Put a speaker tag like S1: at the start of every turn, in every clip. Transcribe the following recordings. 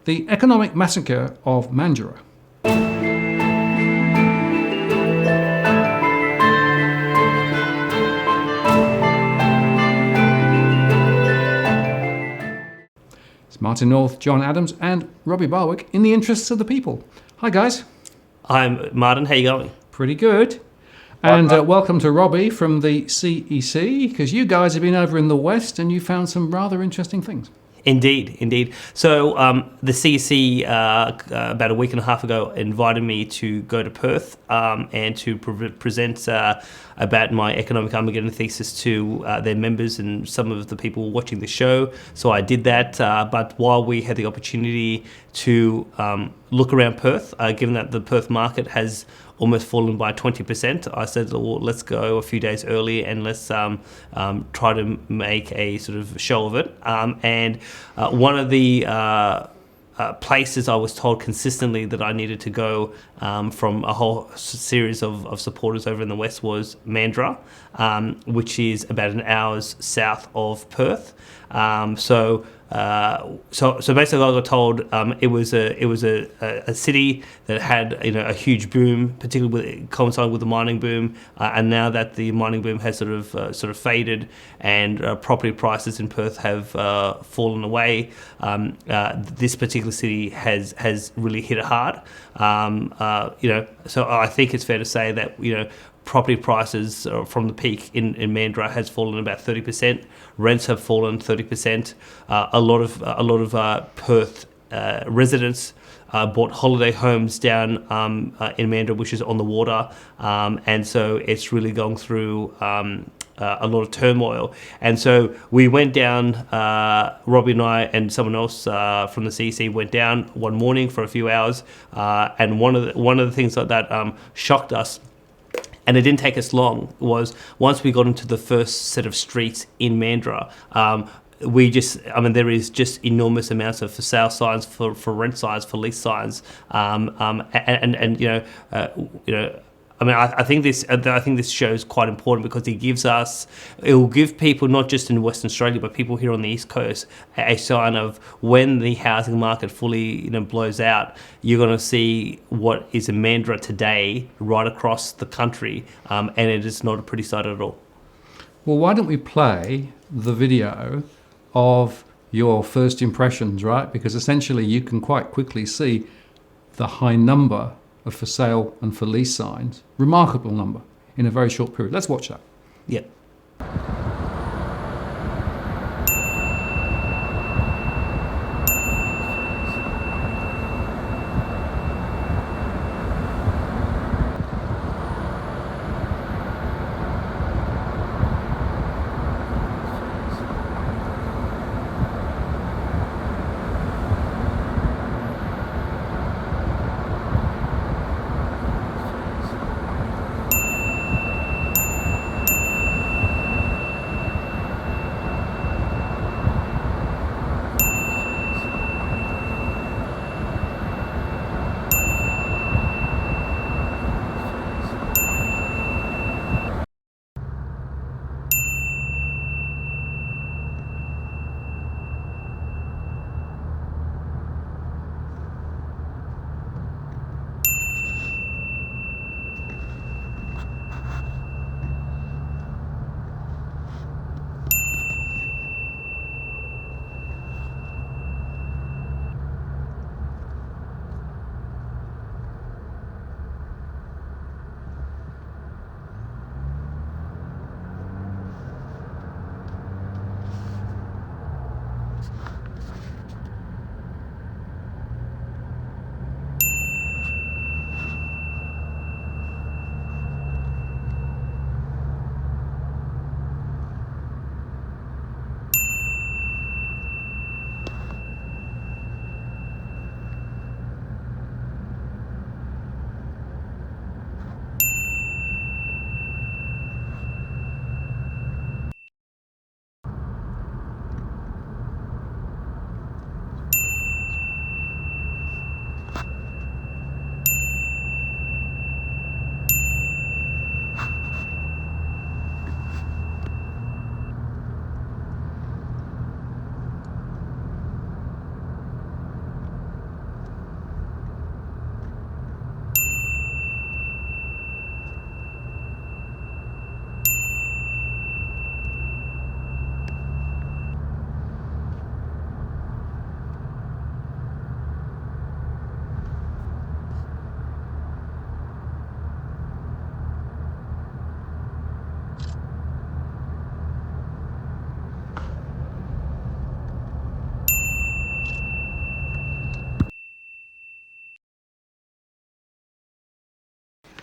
S1: The Economic Massacre of Mandurah. It's Martin North, John Adams and Robbie Barwick in the interests of the people. Hi guys.
S2: Hi Martin, how you going?
S1: Pretty good. And welcome to Robbie from the CEC, because you guys have been over in the West and you found some rather interesting things.
S2: Indeed. So the CEC about a week and a half ago invited me to go to Perth and to present about my economic Armageddon thesis to their members and some of the people watching the show. So I did that, but while we had the opportunity to look around Perth, given that the Perth market has almost fallen by 20%, I said, well, let's go a few days early and let's try to make a sort of show of it. And one of the places I was told consistently that I needed to go from a whole series of supporters over in the West was Mandurah, which is about an hour's south of Perth. So basically, I got told it was a city that had a huge boom, particularly coinciding with the mining boom, and now that the mining boom has sort of faded and property prices in Perth have fallen away, this particular city has really hit it hard. So I think it's fair to say that property prices from the peak in Mandurah has fallen about 30%. Rents have fallen 30%. A lot of Perth residents bought holiday homes down in Mandurah, which is on the water, and so it's really gone through a lot of turmoil. And so we went down, Robbie and I and someone else from the CEC went down one morning for a few hours, and one of the things that shocked us, and it didn't take us long, was once we got into the first set of streets in Mandurah, there is just enormous amounts of for sale signs, for rent signs, for lease signs, I think this show is quite important because it will give people, not just in Western Australia, but people here on the East Coast, a sign of when the housing market fully blows out, you're going to see what is in Mandurah today right across the country, and it is not a pretty sight at all.
S1: Well, why don't we play the video of your first impressions, right? Because essentially you can quite quickly see the high number of for sale and for lease signs, remarkable number in a very short period. Let's watch that.
S2: Yep.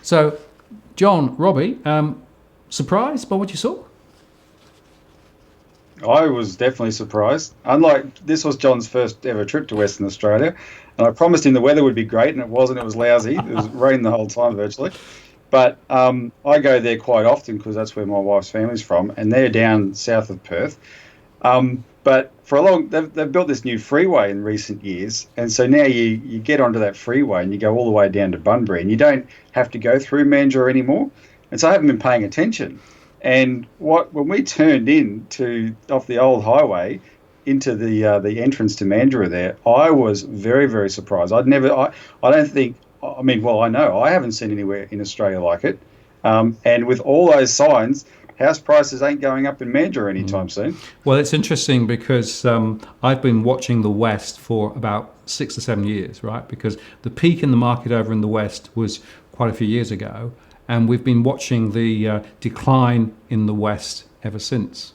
S1: So, John, Robbie, surprised by what you saw?
S3: I was definitely surprised. Unlike this was John's first ever trip to Western Australia, and I promised him the weather would be great, and it wasn't. It was lousy. It was raining the whole time virtually. But I go there quite often because that's where my wife's family's from, and they're down south of Perth. But for they've built this new freeway in recent years, and so now you get onto that freeway and you go all the way down to Bunbury, and you don't have to go through Mandurah anymore. And so I haven't been paying attention. And when we turned in off the old highway into the entrance to Mandurah there, I was very, very surprised. I don't think. I mean, well, I know I haven't seen anywhere in Australia like it. And with all those signs, house prices ain't going up in Mandurah anytime soon.
S1: Well, it's interesting because I've been watching the West for about 6 or 7 years, right? Because the peak in the market over in the West was quite a few years ago. And we've been watching the decline in the West ever since.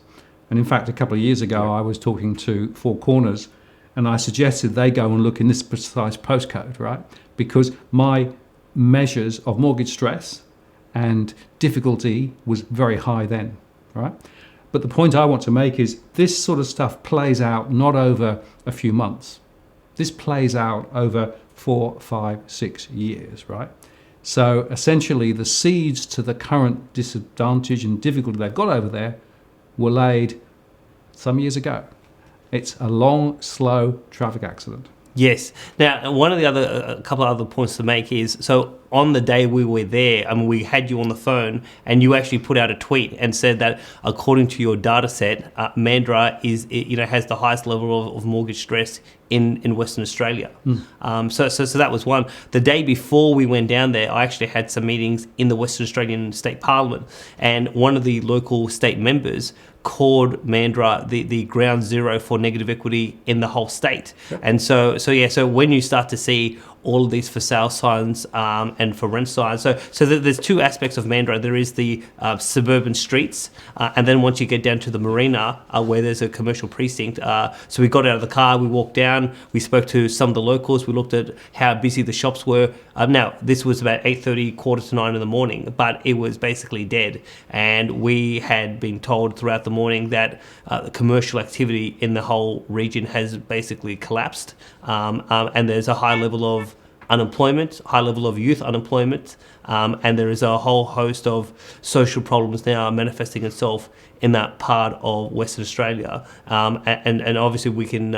S1: And in fact, a couple of years ago, I was talking to Four Corners, and I suggested they go and look in this precise postcode, right? Because my measures of mortgage stress and difficulty was very high then, right? But the point I want to make is this sort of stuff plays out not over a few months. This plays out over 4, 5, 6 years, right? So essentially the seeds to the current disadvantage and difficulty they've got over there were laid some years ago. It's a long, slow traffic accident.
S2: Yes. Now, one of the a couple of other points to make is, so on the day we were there, I mean, we had you on the phone, and you actually put out a tweet and said that according to your data set, Mandurah has the highest level of mortgage stress in Western Australia. So that was one. The day before we went down there, I actually had some meetings in the Western Australian State Parliament, and one of the local state members called Mandurah the ground zero for negative equity in the whole state. Yep. And so when you start to see all of these for sale signs and for rent signs. So there's two aspects of Mandurah. There is the suburban streets, and then once you get down to the marina where there's a commercial precinct. So we got out of the car, we walked down, we spoke to some of the locals, we looked at how busy the shops were. Now, this was about 8:30, 8:45 in the morning, but it was basically dead. And we had been told throughout the morning that the commercial activity in the whole region has basically collapsed, and there's a high level of unemployment, high level of youth unemployment, and there is a whole host of social problems now manifesting itself in that part of Western Australia. And obviously we can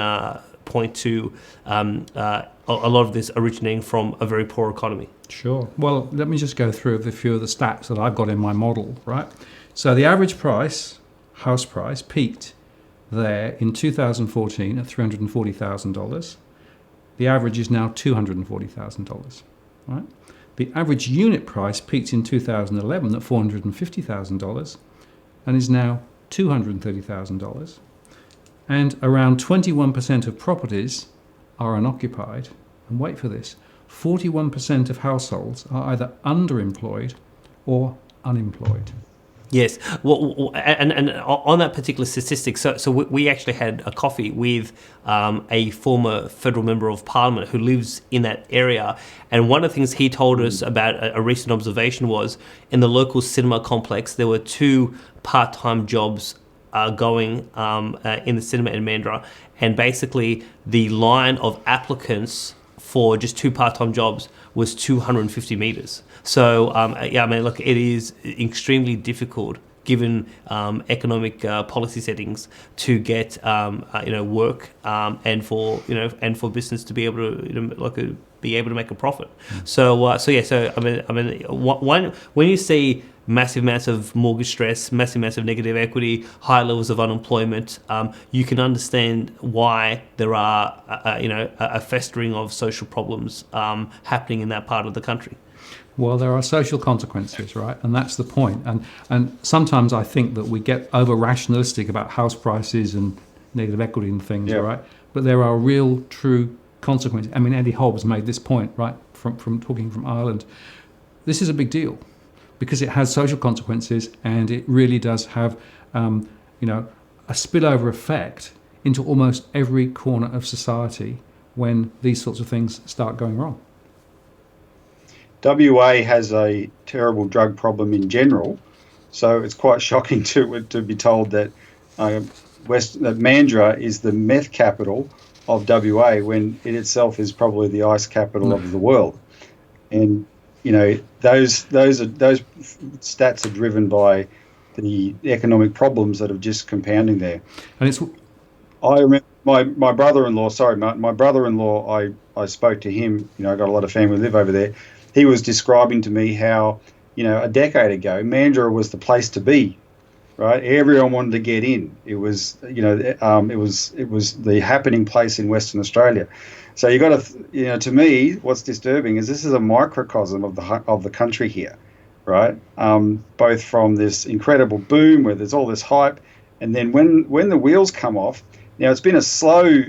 S2: point to a lot of this originating from a very poor economy.
S1: Sure. Well, let me just go through a few of the stats that I've got in my model, right? So the average price, house price, peaked there in 2014 at $340,000. The average is now $240,000, right? The average unit price peaked in 2011 at $450,000 and is now $230,000. And around 21% of properties are unoccupied. And wait for this, 41% of households are either underemployed or unemployed.
S2: Yes, well, and on that particular statistic, so we actually had a coffee with a former federal member of parliament who lives in that area, and one of the things he told us about a recent observation was in the local cinema complex there were 2 part-time jobs going in the cinema in Mandurah, and basically the line of applicants for just 2 part-time jobs was 250 metres. So, I mean, look, it is extremely difficult given economic policy settings to get work and for business to be able to be able to make a profit. So I mean, when you see massive amounts of mortgage stress, massive amounts of negative equity, high levels of unemployment, you can understand why there are a festering of social problems happening in that part of the country.
S1: Well, there are social consequences, right? And that's the point. And sometimes I think that we get over-rationalistic about house prices and negative equity and things, right? But there are real, true consequences. I mean, Eddie Hobbs made this point, right, from talking from Ireland. This is a big deal because it has social consequences, and it really does have, a spillover effect into almost every corner of society when these sorts of things start going wrong.
S3: WA has a terrible drug problem in general, so it's quite shocking to be told that that Mandurah is the meth capital of WA when it itself is probably the ice capital of the world. And those stats are driven by the economic problems that are just compounding there.
S1: And it's
S3: I remember my brother-in-law. Sorry, Martin. My brother-in-law. I spoke to him. I got a lot of family live over there. He was describing to me how a decade ago Mandurah was the place to be. Right, everyone wanted to get in. It was it was the happening place in Western Australia. So you got to to me, what's disturbing is this is a microcosm of the country here, right? Both from this incredible boom where there's all this hype, and then when the wheels come off. Now it's been a slow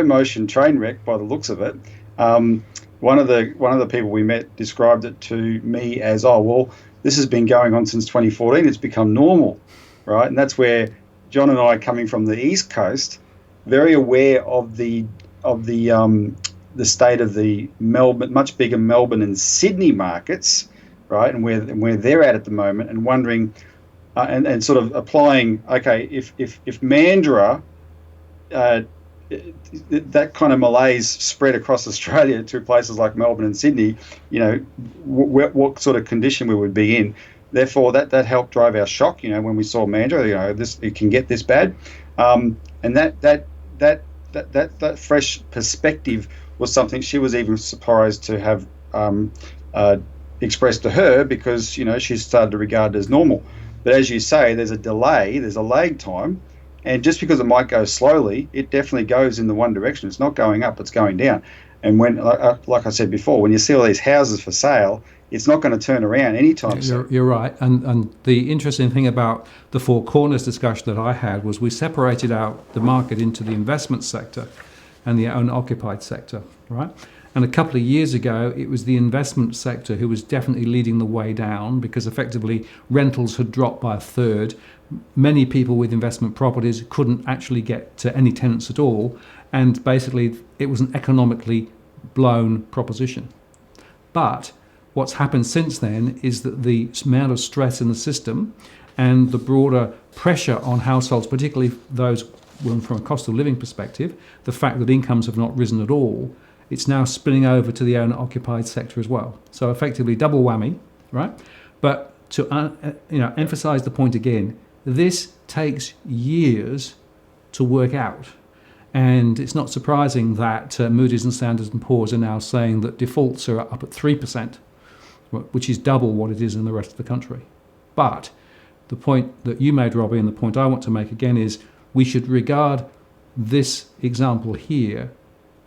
S3: motion train wreck by the looks of it. One of the people we met described it to me as, oh well, this has been going on since 2014. It's become normal, right? And that's where John and I, coming from the East Coast, very aware of the state of the Melbourne, much bigger Melbourne and Sydney markets, right? And where they're at the moment, and wondering and sort of applying. Okay, if Mandurah, that kind of malaise spread across Australia to places like Melbourne and Sydney, what sort of condition we would be in. Therefore, that helped drive our shock. When we saw Mandurah, it can get this bad, and that fresh perspective was something she was even surprised to have expressed to her, because she started to regard it as normal. But as you say, there's a delay, there's a lag time. And just because it might go slowly, it definitely goes in the one direction. It's not going up, it's going down. And when, like I said before, when you see all these houses for sale, it's not going to turn around anytime soon.
S1: You're right. And the interesting thing about the Four Corners discussion that I had was we separated out the market into the investment sector and the owner-occupied sector, right? And a couple of years ago, it was the investment sector who was definitely leading the way down, because effectively rentals had dropped by a third. Many people with investment properties couldn't actually get to any tenants at all, and basically it was an economically blown proposition. But what's happened since then is that the amount of stress in the system and the broader pressure on households, particularly those from a cost of living perspective, the fact that incomes have not risen at all, it's now spilling over to the owner-occupied sector as well. So effectively double whammy, right? But to emphasize the point again, this takes years to work out. And it's not surprising that Moody's and Standard & Poor's are now saying that defaults are up at 3%, which is double what it is in the rest of the country. But the point that you made, Robbie, and the point I want to make again is we should regard this example here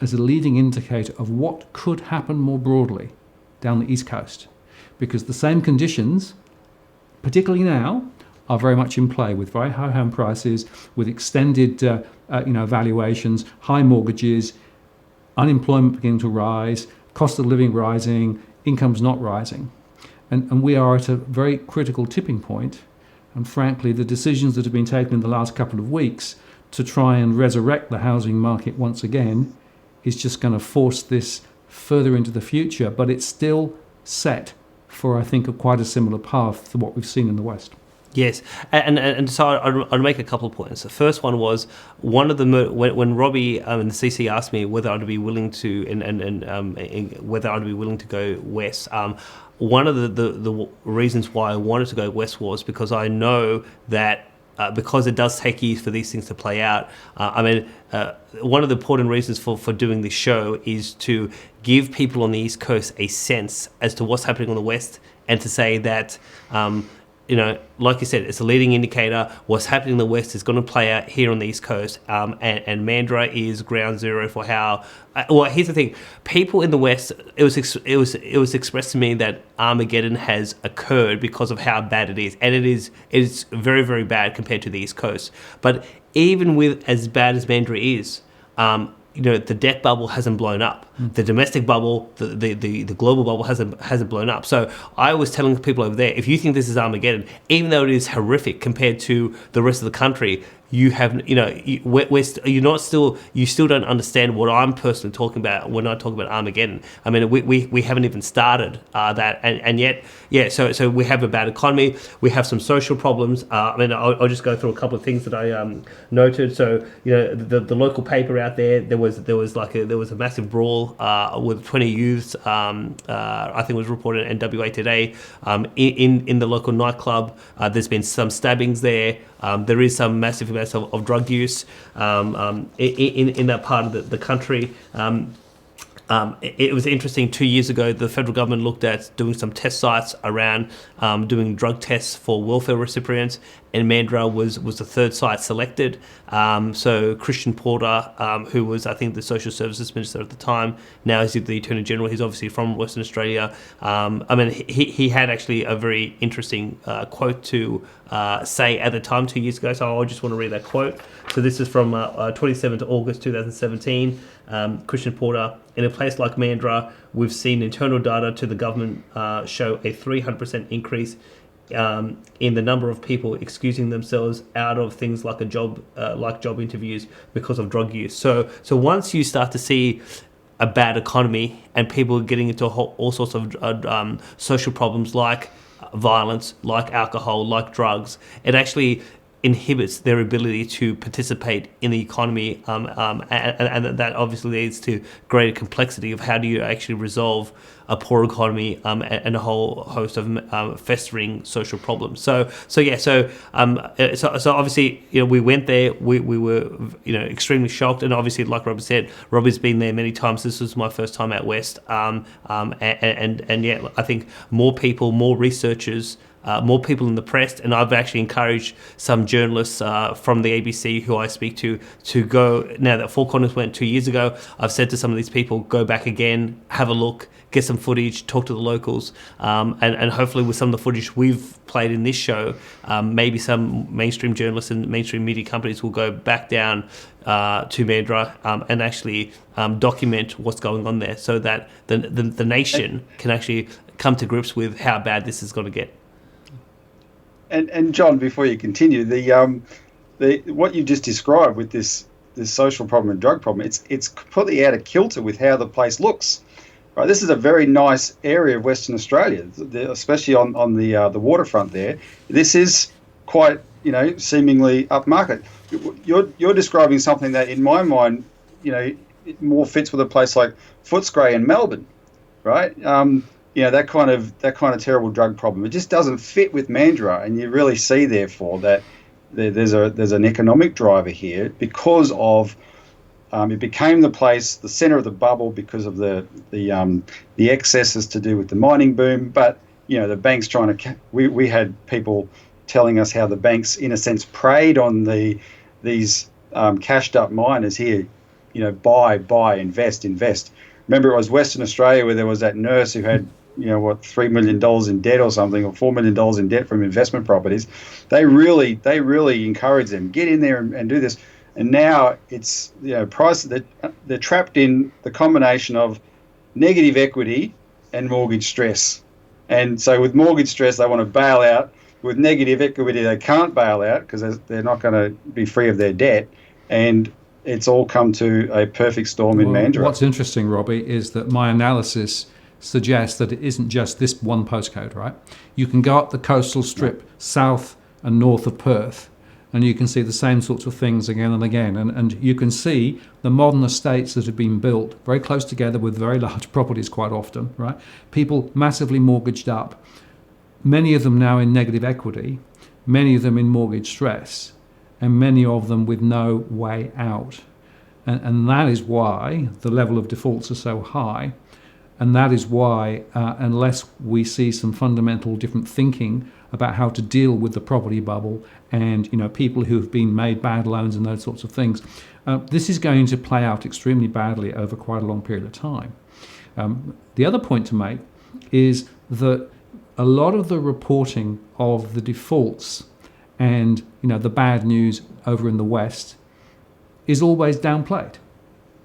S1: as a leading indicator of what could happen more broadly down the East Coast. Because the same conditions, particularly now, are very much in play, with very high home prices, with extended valuations, high mortgages, unemployment beginning to rise, cost of living rising, incomes not rising. And we are at a very critical tipping point. And frankly, the decisions that have been taken in the last couple of weeks to try and resurrect the housing market once again is just going to force this further into the future. But it's still set for, I think, quite a similar path to what we've seen in the West.
S2: Yes, and so I'd make a couple of points. The first one was when Robbie and the CC asked me whether I'd be willing to whether I'd be willing to go west. One of the reasons why I wanted to go west was because I know that because it does take years for these things to play out. One of the important reasons for doing this show is to give people on the East Coast a sense as to what's happening on the West, and to say that. Like you said, it's a leading indicator. What's happening in the West is going to play out here on the East Coast, and Mandurah is ground zero for how. Well, here's the thing: people in the West, it was expressed to me that Armageddon has occurred because of how bad it is, and it's very, very bad compared to the East Coast. But even with as bad as Mandurah is, the debt bubble hasn't blown up. The domestic bubble, the global bubble hasn't blown up. So I was telling people over there, if you think this is Armageddon, even though it is horrific compared to the rest of the country, you have, you still don't understand what I'm personally talking about when I talk about Armageddon. I mean, we haven't even started that, and yet, so we have a bad economy, we have some social problems. I mean, I'll just go through a couple of things that I noted. So, the local paper out there was a massive brawl with 20 youths. I think it was reported in NWA Today. In the local nightclub, there's been some stabbings there. There is some massive amounts of drug use in that part of the country. It was interesting, 2 years ago, the federal government looked at doing some test sites around doing drug tests for welfare recipients, and Mandurah was the third site selected. So Christian Porter, who was, I think, the social services minister at the time, now he's the Attorney General, he's obviously from Western Australia. I mean, he had actually a very interesting quote to say at the time 2 years ago, so I just want to read that quote. So this is from 27th August 2017. Christian Porter: in a place like Mandurah, we've seen internal data to the government show a 300% increase in the number of people excusing themselves out of things like job interviews because of drug use. So once you start to see a bad economy and people getting into all sorts of social problems like violence, like alcohol, like drugs, it actually inhibits their ability to participate in the economy, and that obviously leads to greater complexity of how do you actually resolve a poor economy and a whole host of festering social problems. So obviously, we went there. We were extremely shocked, and obviously, like Robbie said, Robbie's been there many times. This was my first time out west, and yet I think more people, more researchers, more people in the press, and I've actually encouraged some journalists from the ABC who I speak to go, now that Four Corners went 2 years ago, I've said to some of these people, go back again, have a look, get some footage, talk to the locals, and hopefully with some of the footage we've played in this show, maybe some mainstream journalists and mainstream media companies will go back down to Mandurah and actually document what's going on there, so that the nation can actually come to grips with how bad this is going to get.
S3: And John, before you continue, the what you just described with this social problem and drug problem, it's completely out of kilter with how the place looks. Right, this is a very nice area of Western Australia, especially on the waterfront there. This is quite seemingly upmarket. You're describing something that, in my mind, it more fits with a place like Footscray in Melbourne, right? That kind of terrible drug problem. It just doesn't fit with Mandurah, and you really see, therefore, that there's an economic driver here because of it became the center of the bubble because of the excesses to do with the mining boom. But the banks trying to we had people telling us how the banks, in a sense, preyed on these cashed up miners here. Buy, invest. Remember, it was Western Australia where there was that nurse who had $3 million in debt or something, or $4 million in debt from investment properties. They really encourage them, get in there and do this. And now it's price that they're trapped in the combination of negative equity and mortgage stress. And so with mortgage stress, they want to bail out. With negative equity, they can't bail out because they're not going to be free of their debt. And it's all come to a perfect storm in Mandurah.
S1: What's interesting, Robbie, is that my analysis suggests that it isn't just this one postcode, right? You can go up the coastal strip south and north of Perth, and you can see the same sorts of things again and again. And you can see the modern estates that have been built very close together with very large properties quite often, right? People massively mortgaged up, many of them now in negative equity, many of them in mortgage stress, and many of them with no way out. And that is why the level of defaults are so high. And that is why, unless we see some fundamental different thinking about how to deal with the property bubble and people who have been made bad loans and those sorts of things, this is going to play out extremely badly over quite a long period of time. The other point to make is that a lot of the reporting of the defaults and the bad news over in the West is always downplayed,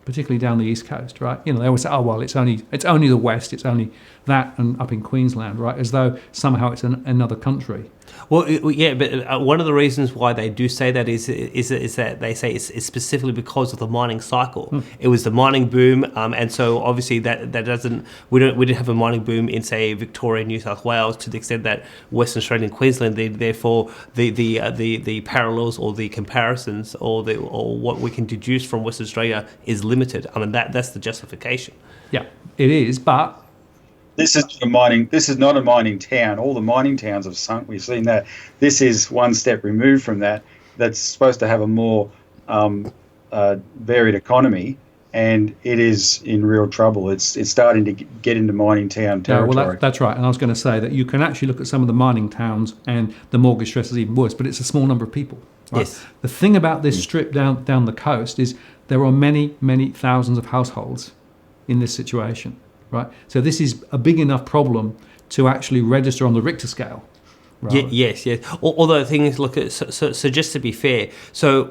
S1: particularly down the East Coast, right? They always say, oh, well, it's only the West, it's only that and up in Queensland, right? As though somehow it's another country.
S2: Well, yeah, but one of the reasons why they do say that is that they say it's specifically because of the mining cycle. It was the mining boom, and so obviously that doesn't we didn't have a mining boom in, say, Victoria, New South Wales, to the extent that Western Australia and Queensland. Therefore, the parallels or the comparisons or what we can deduce from Western Australia is limited. I mean that's the justification.
S1: Yeah, it is, but
S3: This is not a mining town. All the mining towns have sunk. We've seen that. This is one step removed from that. That's supposed to have a more varied economy, and it is in real trouble. It's starting to get into mining town territory.
S1: Yeah, well, that's right. And I was going to say that you can actually look at some of the mining towns, and the mortgage stress is even worse. But it's a small number of people. Right?
S2: Yes.
S1: The thing about this strip down the coast is there are many thousands of households in this situation. Right, so this is a big enough problem to actually register on the Richter scale. Right?
S2: Yes. Although the thing is, look, so just to be fair, so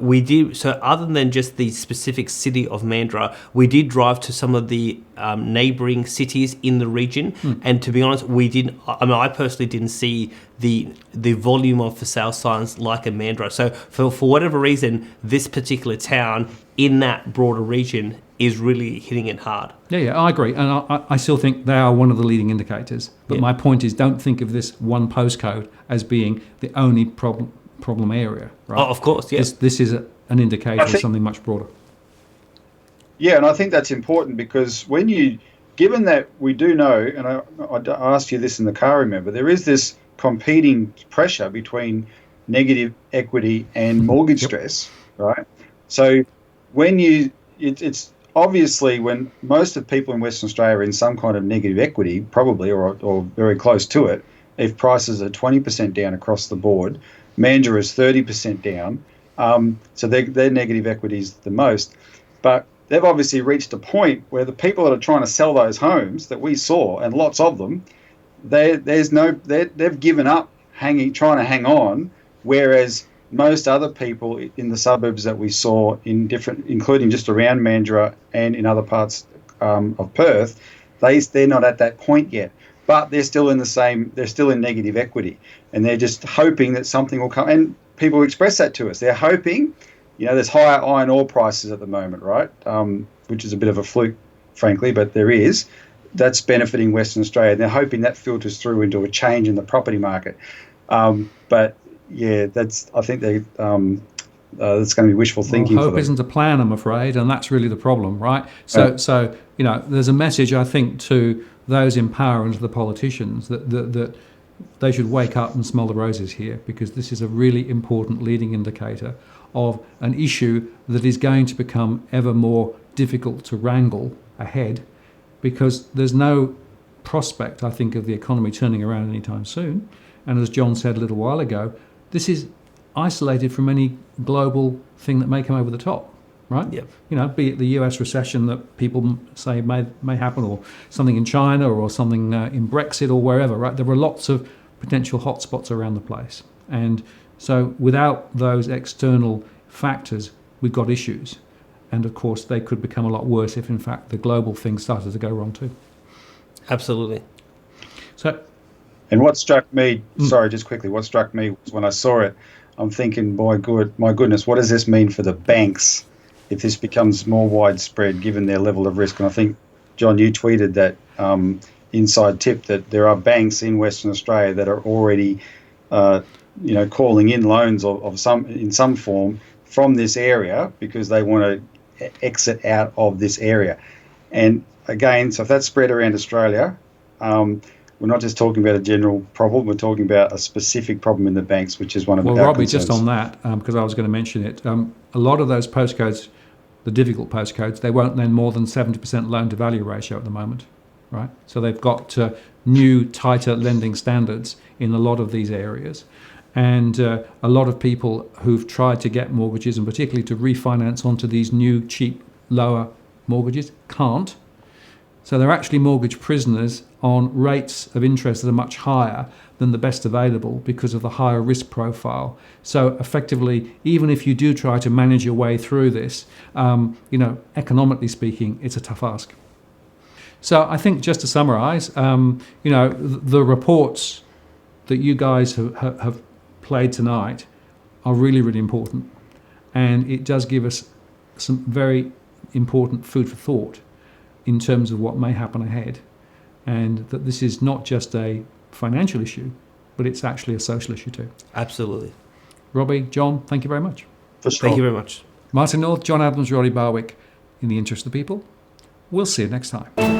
S2: other than just the specific city of Mandurah, we did drive to some of the neighbouring cities in the region, and to be honest, I personally didn't see the volume of for sale signs like in Mandurah. So for whatever reason, this particular town in that broader region is really hitting it hard.
S1: Yeah, I agree. And I still think they are one of the leading indicators. But my point is, don't think of this one postcode as being the only problem area. Right?
S2: Oh, of course, yes.
S1: This is an indicator of something much broader.
S3: Yeah, and I think that's important because given that we do know, and I asked you this in the car, remember, there is this competing pressure between negative equity and mortgage stress, right? So it's obviously when most of the people in Western Australia are in some kind of negative equity, probably, or very close to it, if prices are 20% down across the board, Mandurah is 30% down, so their negative equity is the most. But they've obviously reached a point where the people that are trying to sell those homes that we saw, and lots of them, they've given up trying to hang on, whereas most other people in the suburbs that we saw including just around Mandurah and in other parts of Perth, they're not at that point yet. But they're still in negative equity, and they're just hoping that something will come. And people express that to us. They're hoping, there's higher iron ore prices at the moment, right? Which is a bit of a fluke, frankly, but there is. That's benefiting Western Australia. And they're hoping that filters through into a change in the property market. But yeah, I think that's going to be wishful thinking.
S1: Hope isn't a plan, I'm afraid, and that's really the problem, right? So there's a message, I think, to those in power and to the politicians that they should wake up and smell the roses here, because this is a really important leading indicator of an issue that is going to become ever more difficult to wrangle ahead, because there's no prospect, I think, of the economy turning around anytime soon. And as John said a little while ago, this is isolated from any global thing that may come over the top, right?
S2: Yep.
S1: Be it the US recession that people say may happen, or something in China, or something in Brexit, or wherever, right? There are lots of potential hotspots around the place. And so without those external factors, we've got issues. And of course, they could become a lot worse if, in fact, the global thing started to go wrong too.
S2: Absolutely.
S3: And what struck me, just quickly, what struck me was when I saw it, I'm thinking, my goodness, what does this mean for the banks if this becomes more widespread given their level of risk? And I think, John, you tweeted that inside tip that there are banks in Western Australia that are already, calling in loans in some form from this area because they want to exit out of this area. And again, so if that's spread around Australia, we're not just talking about a general problem, we're talking about a specific problem in the banks, which is one of our
S1: Robbie,
S3: concerns.
S1: just on that, because I was going to mention it, a lot of those postcodes, the difficult postcodes, they won't lend more than 70% loan-to-value ratio at the moment, right? So they've got new, tighter lending standards in a lot of these areas. And a lot of people who've tried to get mortgages, and particularly to refinance onto these new, cheap, lower mortgages, can't. So they're actually mortgage prisoners on rates of interest that are much higher than the best available because of the higher risk profile. So effectively, even if you do try to manage your way through this, economically speaking, it's a tough ask. So I think, just to summarise, the reports that you guys have played tonight are really, really important. And it does give us some very important food for thought in terms of what may happen ahead. And that this is not just a financial issue, but it's actually a social issue too.
S2: Absolutely.
S1: Robbie, John, thank you very much.
S3: For sure.
S2: Thank you very much.
S1: Martin North, John Adams, Robbie Barwick, in the interest of the people. We'll see you next time.